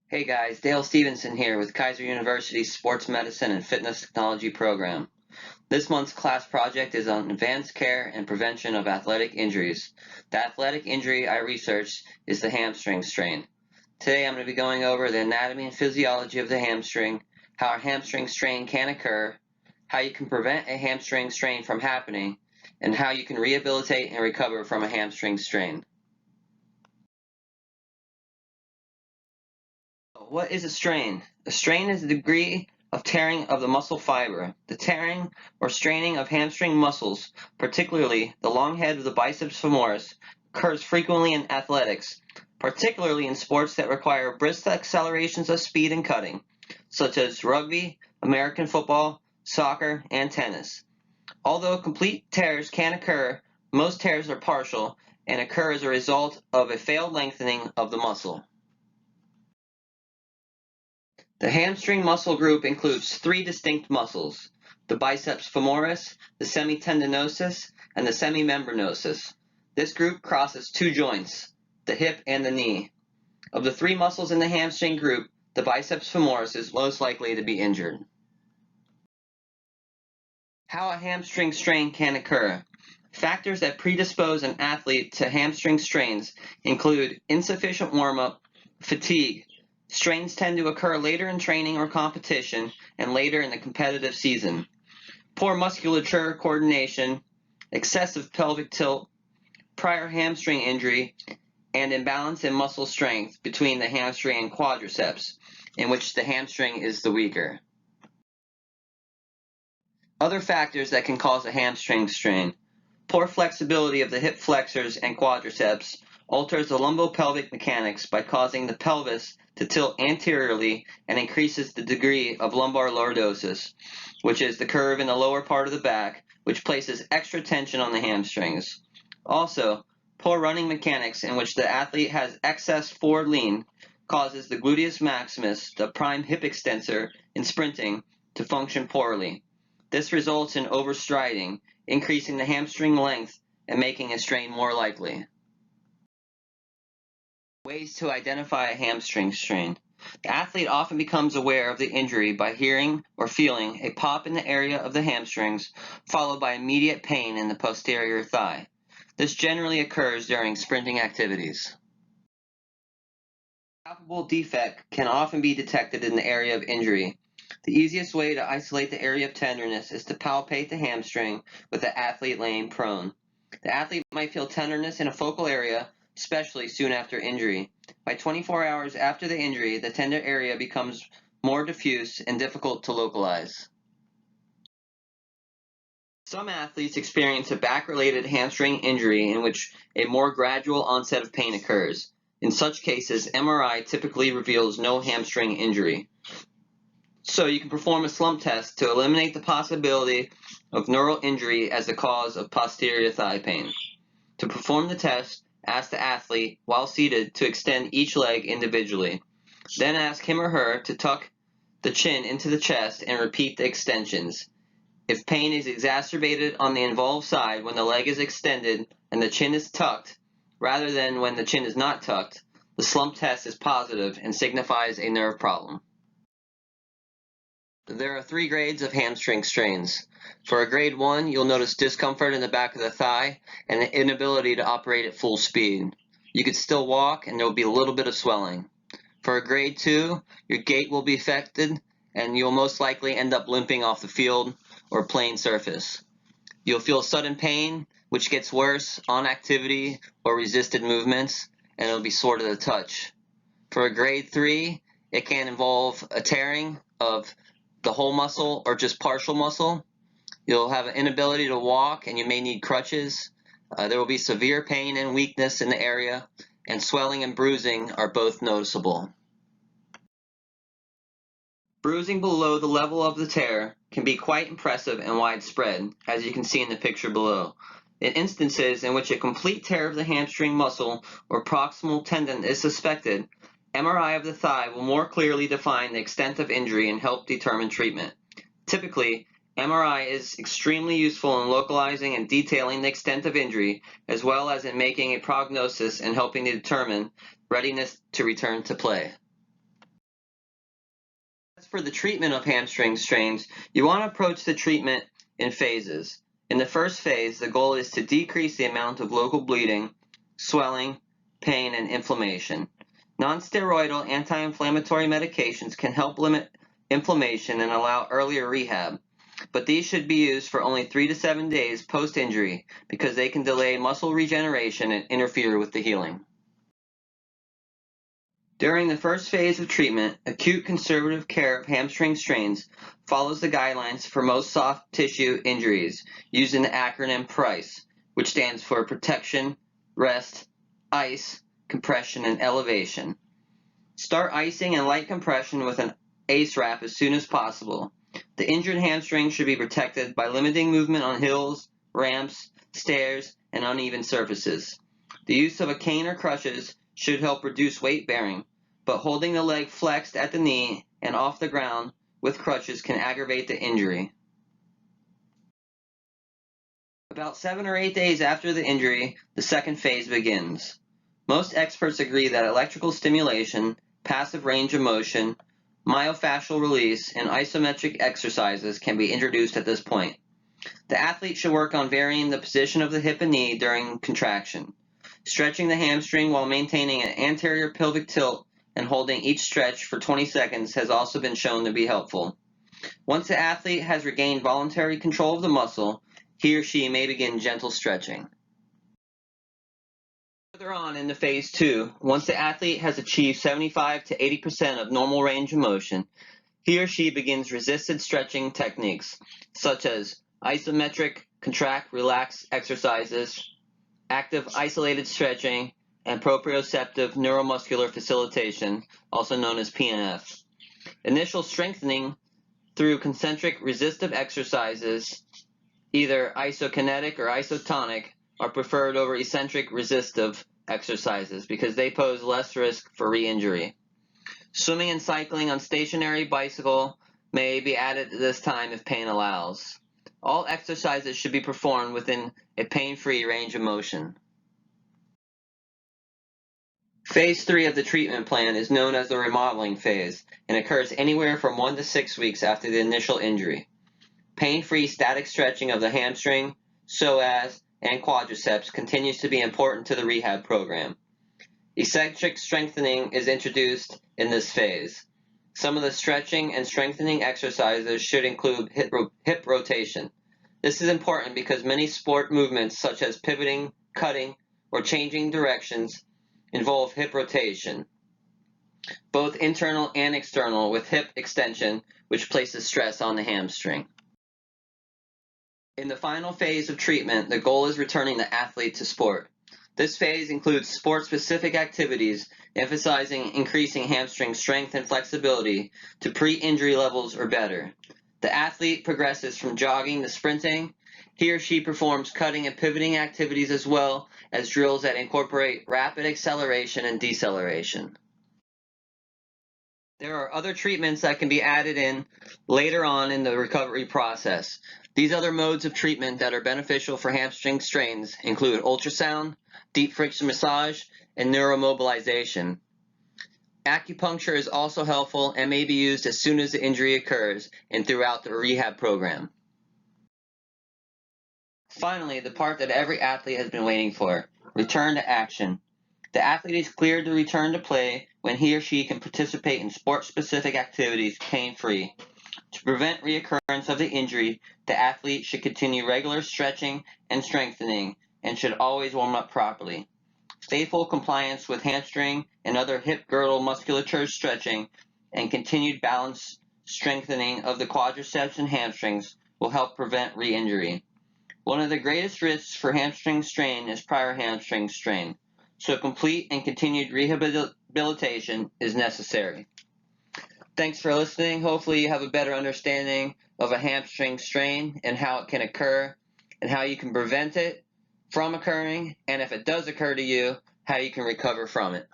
Hey guys, Dale Stevenson here with Kaiser University's Sports Medicine and Fitness Technology program. This month's class project is on advanced care and prevention of athletic injuries. The athletic injury I researched is the hamstring strain. Today I'm going to be going over the anatomy and physiology of the hamstring, how a hamstring strain can occur, how you can prevent a hamstring strain from happening, and how you can rehabilitate and recover from a hamstring strain. What is a strain? A strain is the degree of tearing of the muscle fiber. The tearing or straining of hamstring muscles, particularly the long head of the biceps femoris, occurs frequently in athletics, particularly in sports that require brisk accelerations of speed and cutting, such as rugby, American football, soccer, and tennis. Although complete tears can occur, most tears are partial and occur as a result of a failed lengthening of the muscle. The hamstring muscle group includes three distinct muscles: the biceps femoris, the semitendinosus, and the semimembranosus. This group crosses two joints, the hip and the knee. Of the three muscles in the hamstring group, the biceps femoris is most likely to be injured. How a hamstring strain can occur. Factors that predispose an athlete to hamstring strains include insufficient warm-up, fatigue. Strains tend to occur later in training or competition and later in the competitive season. Poor musculature coordination, excessive pelvic tilt, prior hamstring injury, and imbalance in muscle strength between the hamstring and quadriceps, in which the hamstring is the weaker. Other factors that can cause a hamstring strain. Poor flexibility of the hip flexors and quadriceps alters the lumbopelvic mechanics by causing the pelvis to tilt anteriorly and increases the degree of lumbar lordosis, which is the curve in the lower part of the back, which places extra tension on the hamstrings. Also, poor running mechanics in which the athlete has excess forward lean causes the gluteus maximus, the prime hip extensor, in sprinting to function poorly. This results in overstriding, increasing the hamstring length and making a strain more likely. Ways to identify a hamstring strain. The athlete often becomes aware of the injury by hearing or feeling a pop in the area of the hamstrings, followed by immediate pain in the posterior thigh. This generally occurs during sprinting activities. A palpable defect can often be detected in the area of injury. The easiest way to isolate the area of tenderness is to palpate the hamstring with the athlete laying prone. The athlete might feel tenderness in a focal area, especially soon after injury. By 24 hours after the injury, the tender area becomes more diffuse and difficult to localize. Some athletes experience a back-related hamstring injury in which a more gradual onset of pain occurs. In such cases, MRI typically reveals no hamstring injury. So you can perform a slump test to eliminate the possibility of neural injury as the cause of posterior thigh pain. To perform the test, ask the athlete, while seated, to extend each leg individually. Then ask him or her to tuck the chin into the chest and repeat the extensions. If pain is exacerbated on the involved side when the leg is extended and the chin is tucked, rather than when the chin is not tucked, the slump test is positive and signifies a nerve problem. There are three grades of hamstring strains. For a grade 1, you'll notice discomfort in the back of the thigh and the inability to operate at full speed. You could still walk and there will be a little bit of swelling. For a grade 2, your gait will be affected and you'll most likely end up limping off the field or playing surface. You'll feel sudden pain, which gets worse on activity or resisted movements, and it'll be sore to the touch. For a grade 3, it can involve a tearing of the whole muscle or just partial muscle. You'll have an inability to walk and you may need crutches. There will be severe pain and weakness in the area, and swelling and bruising are both noticeable. Bruising below the level of the tear can be quite impressive and widespread, as you can see in the picture below. In instances in which a complete tear of the hamstring muscle or proximal tendon is suspected, MRI of the thigh will more clearly define the extent of injury and help determine treatment. Typically, MRI is extremely useful in localizing and detailing the extent of injury, as well as in making a prognosis and helping to determine readiness to return to play. As for the treatment of hamstring strains, you want to approach the treatment in phases. In the first phase, the goal is to decrease the amount of local bleeding, swelling, pain, and inflammation. Non-steroidal anti-inflammatory medications can help limit inflammation and allow earlier rehab, but these should be used for only 3 to 7 days post-injury because they can delay muscle regeneration and interfere with the healing. During the first phase of treatment, acute conservative care of hamstring strains follows the guidelines for most soft tissue injuries, using the acronym PRICE, which stands for Protection, Rest, Ice, Compression, and Elevation. Start icing and light compression with an ACE wrap as soon as possible. The injured hamstring should be protected by limiting movement on hills, ramps, stairs, and uneven surfaces. The use of a cane or crutches should help reduce weight bearing, but holding the leg flexed at the knee and off the ground with crutches can aggravate the injury. About 7 or 8 days after the injury, the second phase begins. Most experts agree that electrical stimulation, passive range of motion, myofascial release, and isometric exercises can be introduced at this point. The athlete should work on varying the position of the hip and knee during contraction. Stretching the hamstring while maintaining an anterior pelvic tilt and holding each stretch for 20 seconds has also been shown to be helpful. Once the athlete has regained voluntary control of the muscle, he or she may begin gentle stretching. Further on into phase 2, once the athlete has achieved 75 to 80% of normal range of motion, he or she begins resisted stretching techniques such as isometric contract relax exercises, active isolated stretching, and proprioceptive neuromuscular facilitation, also known as PNF. Initial strengthening through concentric resistive exercises, either isokinetic or isotonic, are preferred over eccentric resistive exercises because they pose less risk for re-injury. Swimming and cycling on stationary bicycle may be added at this time if pain allows. All exercises should be performed within a pain-free range of motion. Phase 3 of the treatment plan is known as the remodeling phase and occurs anywhere from 1 to 6 weeks after the initial injury. Pain-free static stretching of the hamstring, psoas, and quadriceps continues to be important to the rehab program. Eccentric strengthening is introduced in this phase. Some of the stretching and strengthening exercises should include hip rotation. This is important because many sport movements such as pivoting, cutting, or changing directions involve hip rotation, both internal and external, with hip extension, which places stress on the hamstring. In the final phase of treatment, the goal is returning the athlete to sport. This phase includes sport-specific activities, emphasizing increasing hamstring strength and flexibility to pre-injury levels or better. The athlete progresses from jogging to sprinting. He or she performs cutting and pivoting activities as well as drills that incorporate rapid acceleration and deceleration. There are other treatments that can be added in later on in the recovery process. These other modes of treatment that are beneficial for hamstring strains include ultrasound, deep friction massage, and neuromobilization. Acupuncture is also helpful and may be used as soon as the injury occurs and throughout the rehab program. Finally, the part that every athlete has been waiting for, return to action. The athlete is cleared to return to play when he or she can participate in sport-specific activities pain-free. To prevent reoccurrence of the injury, the athlete should continue regular stretching and strengthening and should always warm up properly. Faithful compliance with hamstring and other hip girdle musculature stretching and continued balance strengthening of the quadriceps and hamstrings will help prevent re-injury. One of the greatest risks for hamstring strain is prior hamstring strain, so complete and continued rehabilitation is necessary. Thanks for listening. Hopefully you have a better understanding of a hamstring strain and how it can occur and how you can prevent it from occurring, and if it does occur to you, how you can recover from it.